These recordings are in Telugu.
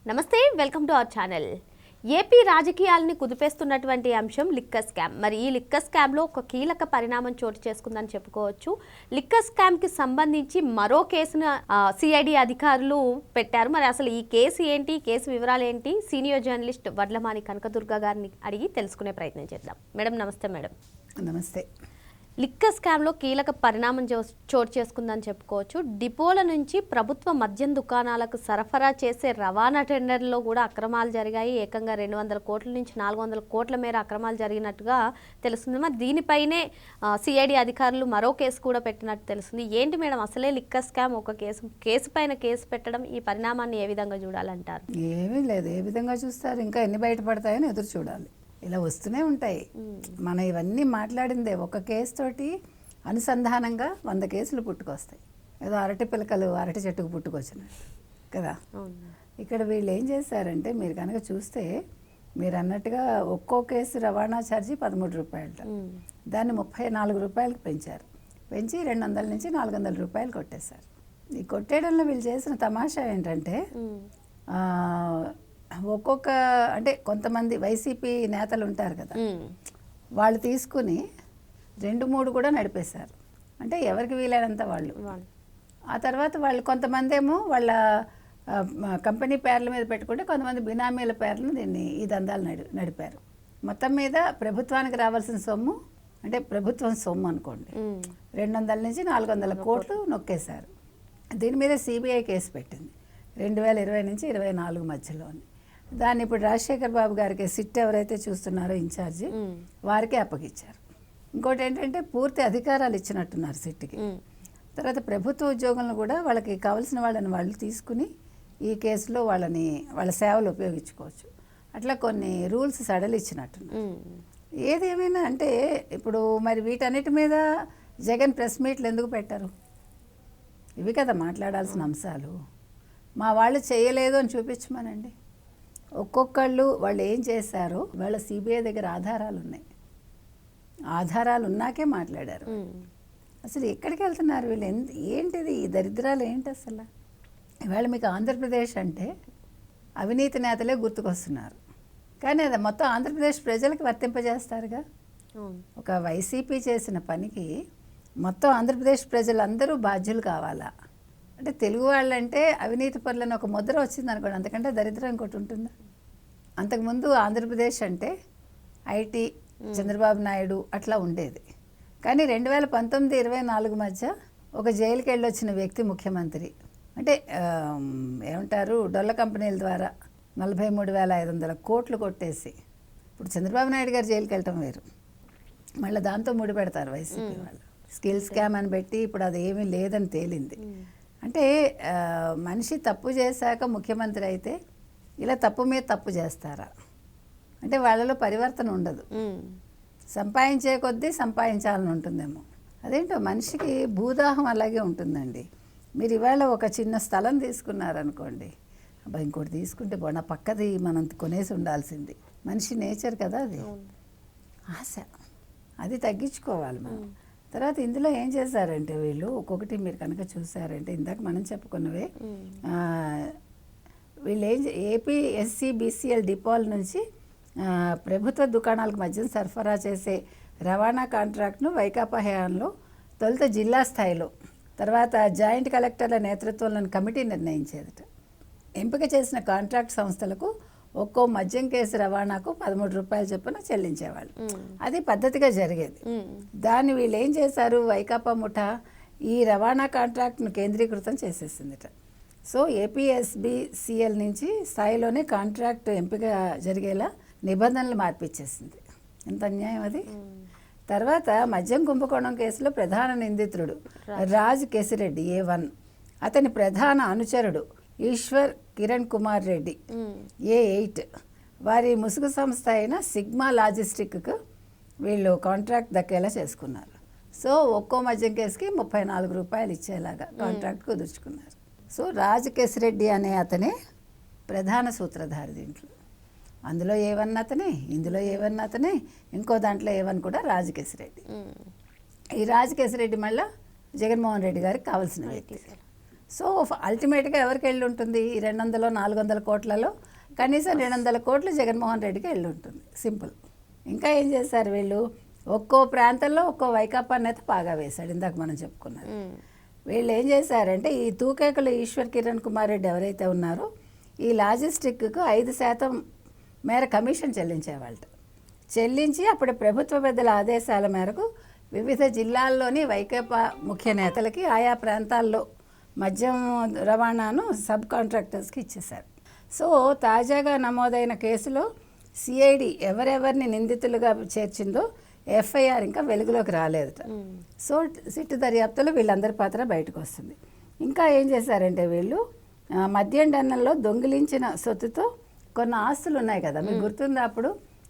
నమస్తే, welcome to our channel. AP రాజకీయాలని కుదిపేస్తున్నటువంటి అంశం లిక్కర్ స్కామ్. మరి ఈ లిక్కర్ స్కామ్లో ఒక కీలక పరిణామం చోటు చేసుకుందని చెప్పుకోవచ్చు. లిక్కర్ స్కామ్కి సంబంధించి మరో కేసును సిఐడి అధికారులు పెట్టారు. మరి అసలు ఈ కేసు ఏంటి, కేసు వివరాలు ఏంటి, సీనియర్ జర్నలిస్ట్ వడ్లమాని కనకదుర్గ గారిని అడిగి తెలుసుకునే ప్రయత్నం చేద్దాం. మేడం నమస్తే. మేడం నమస్తే. లిక్కర్ స్కామ్లో కీలక పరిణామం చోటు చేసుకుందని చెప్పుకోవచ్చు. డిపోల నుంచి ప్రభుత్వ మద్యం దుకాణాలకు సరఫరా చేసే రవాణా టెండర్లో కూడా అక్రమాలు జరిగాయి. ఏకంగా 200 కోట్ల నుంచి 400 కోట్ల మేర అక్రమాలు జరిగినట్టుగా తెలుస్తుంది. మరి దీనిపైనే సిఐడి అధికారులు మరో కేసు కూడా పెట్టినట్టు తెలుస్తుంది. ఏంటి మేడం అసలే లిక్కర్ స్కామ్? ఒక కేసు పైన కేసు పెట్టడం, ఈ పరిణామాన్ని ఏ విధంగా చూడాలంటారు? ఏమీ లేదు, ఏ విధంగా చూస్తారు, ఇంకా ఎన్ని బయటపడతాయని ఎదురు చూడాలి. ఇలా వస్తూనే ఉంటాయి. మనం ఇవన్నీ మాట్లాడిందే ఒక కేసు తోటి అనుసంధానంగా 100 కేసులు పుట్టుకొస్తాయి. ఏదో అరటి పిలకలు అరటి చెట్టుకు పుట్టుకొచ్చినాయి కదా. ఇక్కడ వీళ్ళు ఏం చేశారంటే, మీరు కనుక చూస్తే మీరు అన్నట్టుగా ఒక్కో కేసు రవాణా ఛార్జీ 13 రూపాయలట, దాన్ని 34 రూపాయలకు పెంచారు. పెంచి 200 నుంచి 400 రూపాయలు కొట్టేశారు. ఈ కొట్టేయడంలో వీళ్ళు చేసిన తమాషా ఏంటంటే, ఒక్కొక్క అంటే కొంతమంది వైసీపీ నేతలు ఉంటారు కదా, వాళ్ళు తీసుకుని 2-3 కూడా నడిపేశారు. అంటే ఎవరికి వీలైనంత వాళ్ళు. ఆ తర్వాత వాళ్ళు కొంతమంది ఏమో వాళ్ళ కంపెనీ పేర్ల మీద పెట్టుకుంటే, కొంతమంది బినామీల పేర్లను ఈ దందాలు నడిపారు. మొత్తం మీద ప్రభుత్వానికి రావాల్సిన సొమ్ము, అంటే ప్రభుత్వం సొమ్ము అనుకోండి, 200 నుంచి 400 కోట్లు నొక్కేశారు. దీని మీద సిబిఐ కేసు పెట్టింది 2020 నుంచి 2024 మధ్యలోని. దాన్ని ఇప్పుడు రాజశేఖర్ బాబు గారికి, సిట్ ఎవరైతే చూస్తున్నారో ఇన్ఛార్జి, వారికి అప్పగించారు. ఇంకోటి ఏంటంటే, పూర్తి అధికారాలు ఇచ్చినట్టున్నారు సిట్కి. తర్వాత ప్రభుత్వ ఉద్యోగులను కూడా వాళ్ళకి కావాల్సిన వాళ్ళని వాళ్ళు తీసుకుని ఈ కేసులో వాళ్ళ సేవలు ఉపయోగించుకోవచ్చు. అట్లా కొన్ని రూల్స్ సడలిచ్చినట్టున్నారు. ఏదేమైనా అంటే ఇప్పుడు మరి వీటన్నిటి మీద జగన్ ప్రెస్ మీట్లు ఎందుకు పెట్టారు? ఇవి కదా మాట్లాడాల్సిన అంశాలు. మా వాళ్ళు చేయలేదు అని చూపించమనండి. ఒక్కొక్కళ్ళు వాళ్ళు ఏం చేశారో వాళ్ళ సిబిఐ దగ్గర ఆధారాలు ఉన్నాయి. ఆధారాలు ఉన్నాకే మాట్లాడారు. అసలు ఎక్కడికి వెళ్తున్నారు వీళ్ళు? ఏంటిది ఈ దరిద్రాలు ఏంటి అసలు? ఇవాళ మీకు ఆంధ్రప్రదేశ్ అంటే అవినీతి నేతలే గుర్తుకొస్తున్నారు, కానీ అది మొత్తం ఆంధ్రప్రదేశ్ ప్రజలకు వర్తింపజేస్తారుగా. ఒక వైసీపీ చేసిన పనికి మొత్తం ఆంధ్రప్రదేశ్ ప్రజలందరూ బాధ్యులు కావాలా? అంటే తెలుగు వాళ్ళంటే అవినీతి పరులని ఒక ముద్ర వచ్చింది అనుకోండి, అంతకంటే దరిద్రం ఇంకోటి ఉంటుందా? అంతకుముందు ఆంధ్రప్రదేశ్ అంటే ఐటీ, చంద్రబాబు నాయుడు అట్లా ఉండేది. కానీ 2019-24 మధ్య ఒక జైలుకి వెళ్ళొచ్చిన వ్యక్తి ముఖ్యమంత్రి. అంటే ఏమంటారు, డొల్ల కంపెనీల ద్వారా 43,500 కోట్లు కొట్టేసి, ఇప్పుడు చంద్రబాబు నాయుడు గారు జైలుకి వెళ్ళటం వేరు, మళ్ళీ దాంతో ముడిపెడతారు వైసీపీ వాళ్ళు. స్కిల్ స్కామ్ అని పెట్టి ఇప్పుడు అది ఏమీ లేదని తేలింది. అంటే మనిషి తప్పు చేశాక ముఖ్యమంత్రి అయితే ఇలా తప్పు మీద తప్పు చేస్తారా? అంటే వాళ్ళలో పరివర్తన ఉండదు. సంపాదించే కొద్దీ సంపాదించాలని ఉంటుందేమో. అదేంటో మనిషికి భూదాహం అలాగే ఉంటుందండి. మీరు ఇవాళ ఒక చిన్న స్థలం తీసుకున్నారనుకోండి, అబ్బా ఇంకోటి తీసుకుంటే నా పక్కది మనం కొనేసి ఉండాల్సింది. మనిషి నేచర్ కదా అది, ఆశ. అది తగ్గించుకోవాలి మనం. తర్వాత ఇందులో ఏం చేశారంటే వీళ్ళు ఒక్కొక్కటి మీరు కనుక చూసారంటే, ఇందాక మనం చెప్పుకున్నవే, వీళ్ళు ఏపీ ఎస్సీ బీసీఎల్ డిపోల నుంచి ప్రభుత్వ దుకాణాలకు మద్యం సరఫరా చేసే రవాణా కాంట్రాక్ట్ను వైకాపా హయాంలో తొలుత జిల్లా స్థాయిలో, తర్వాత జాయింట్ కలెక్టర్ల నేతృత్వంలోని కమిటీ నిర్ణయించేదట. ఎంపిక చేసిన కాంట్రాక్ట్ సంస్థలకు ఒక్కో మద్యం కేసు రవాణాకు 13 రూపాయలు చొప్పున చెల్లించేవాళ్ళు. అది పద్ధతిగా జరిగేది. దాన్ని వీళ్ళు ఏం చేశారు, వైకాపా ముఠా ఈ రవాణా కాంట్రాక్ట్ను కేంద్రీకృతం చేసేసిందిట. సో ఏపీఎస్బిసిఎల్ నుంచి స్థాయిలోనే కాంట్రాక్ట్ ఎంపిక జరిగేలా నిబంధనలు మార్పిచ్చేసింది. ఎంత అన్యాయం అది. తర్వాత మద్యం కుంభకోణం కేసులో ప్రధాన నిందితుడు రాజ్ కేసిరెడ్డి A1, అతని ప్రధాన అనుచరుడు ఈశ్వర్ కిరణ్ కుమార్ రెడ్డి A8, వారి ముసుగు సంస్థ అయిన సిగ్మా లాజిస్టిక్కు వీళ్ళు కాంట్రాక్ట్ దక్కేలా చేసుకున్నారు. సో ఒక్కో మద్యం కేసుకి 34 రూపాయలు ఇచ్చేలాగా కాంట్రాక్ట్ కుదుర్చుకున్నారు. సో రాజ్ కేసిరెడ్డి అనే అతనే ప్రధాన సూత్రధారి దీంట్లో. అందులో A1 అతనే, ఇందులో A1 అతనే, ఇంకో దాంట్లో A1 కూడా రాజ్ కేసిరెడ్డి. ఈ రాజ్ కేసిరెడ్డి మళ్ళీ జగన్మోహన్ రెడ్డి గారికి కావాల్సిన వ్యక్తి. సో అల్టిమేట్గా ఎవరికి వెళ్ళి ఉంటుంది? ఈ 200-400 కోట్లలో కనీసం 200 కోట్లు జగన్మోహన్ రెడ్డికి వెళ్ళి ఉంటుంది. సింపుల్. ఇంకా ఏం చేశారు వీళ్ళు? ఒక్కో ప్రాంతంలో ఒక్కో వైకాపా నేత బాగా వేశాడు. ఇందాక మనం చెప్పుకున్నాం. వీళ్ళు ఏం చేశారంటే ఈ తూకేకులు ఈశ్వర్ కిరణ్ కుమార్ రెడ్డి ఎవరైతే ఉన్నారో ఈ లాజిస్టిక్కు 5% మేర కమిషన్ చెల్లించేవాళ్ళు. చెల్లించి అప్పుడు ప్రభుత్వ పెద్దల ఆదేశాల మేరకు వివిధ జిల్లాల్లోని వైకాపా ముఖ్య నేతలకి ఆయా ప్రాంతాల్లో మద్యం రవాణాను సబ్ కాంట్రాక్టర్స్కి ఇచ్చేశారు. సో తాజాగా నమోదైన కేసులో సిఐడి ఎవరెవరిని నిందితులుగా చేర్చిందో ఎఫ్ఐఆర్ ఇంకా వెలుగులోకి రాలేదట. సో సిట్టు దర్యాప్తులో వీళ్ళందరి పాత్ర బయటకు వస్తుంది. ఇంకా ఏం చేశారంటే వీళ్ళు మద్యం డన్నల్లో దొంగిలించిన సొత్తుతో కొన్ని ఆస్తులు ఉన్నాయి కదా, మీకు గుర్తుందా? అప్పుడు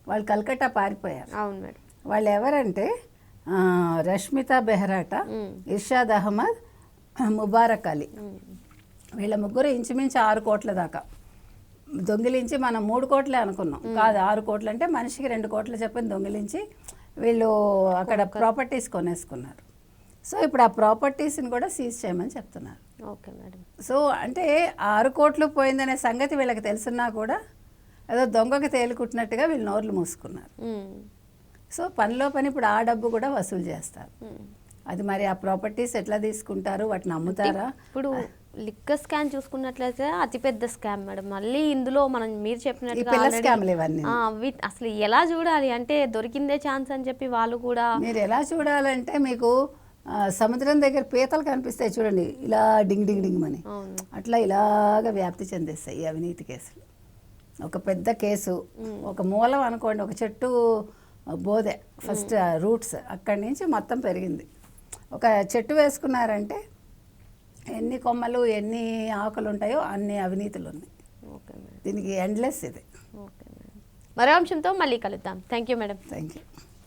వాళ్ళు కలకట్టా పారిపోయారు. అవును మేడం. వాళ్ళు ఎవరంటే రష్మిత బెహ్రాటా, ఇర్షాద్ అహ్మద్, ముబారక్ అలీ. వీళ్ళ ముగ్గురు ఇంచుమించు 6 కోట్ల దాకా దొంగిలించి, మనం 3 కోట్లే అనుకున్నాం, కాదు 6 కోట్లు. అంటే మనిషికి 2 కోట్ల చెప్పని దొంగిలించి వీళ్ళు అక్కడ ప్రాపర్టీస్ కొనేసుకున్నారు. సో ఇప్పుడు ఆ ప్రాపర్టీస్ని కూడా సీజ్ చేయమని చెప్తున్నారు. Okay madam. సో అంటే 6 కోట్లు పోయిందనే సంగతి వీళ్ళకి తెలుసున్నా కూడా ఏదో దొంగకి తేలుకుంటున్నట్టుగా వీళ్ళు నోర్లు మూసుకున్నారు. సో పనిలో పని ఇప్పుడు ఆ డబ్బు కూడా వసూలు చేస్తారు. అది మరి ఆ ప్రాపర్టీస్ ఎట్లా తీసుకుంటారు, వాటిని అమ్ముతారా? ఇప్పుడు లిక్కర్ స్కామ్ చూసుకున్నట్లయితే అతిపెద్ద స్కామ్ మేడం. మళ్ళీ ఇందులో మీరు చెప్పినట్టుగా అసలు ఎలా చూడాలి అంటే దొరికిందే ఛాన్స్ అని చెప్పి వాళ్ళు కూడా. మీరు ఎలా చూడాలంటే మీకు సముద్రం దగ్గర పీతలు కనిపిస్తాయి చూడండి, ఇలా డింగ్ డింగ్ డింగ్ అని, అట్లా ఇలాగ వ్యాప్తి చెందేస్తాయి ఈ అవినీతి కేసులు. ఒక పెద్ద కేసు, ఒక మూలం అనుకోండి, ఒక చెట్టు బోధే ఫస్ట్ రూట్స్, అక్కడి నుంచి మొత్తం పెరిగింది. ఒక చెట్టు వేసుకున్నారంటే ఎన్ని కొమ్మలు ఎన్ని ఆకులు ఉంటాయో అన్ని అవినీతులు ఉన్నాయి. దీనికి ఎండ్లెస్ ఇది. మరో అంశంతో మళ్ళీ కలుద్దాం. Thank you madam. Thank you.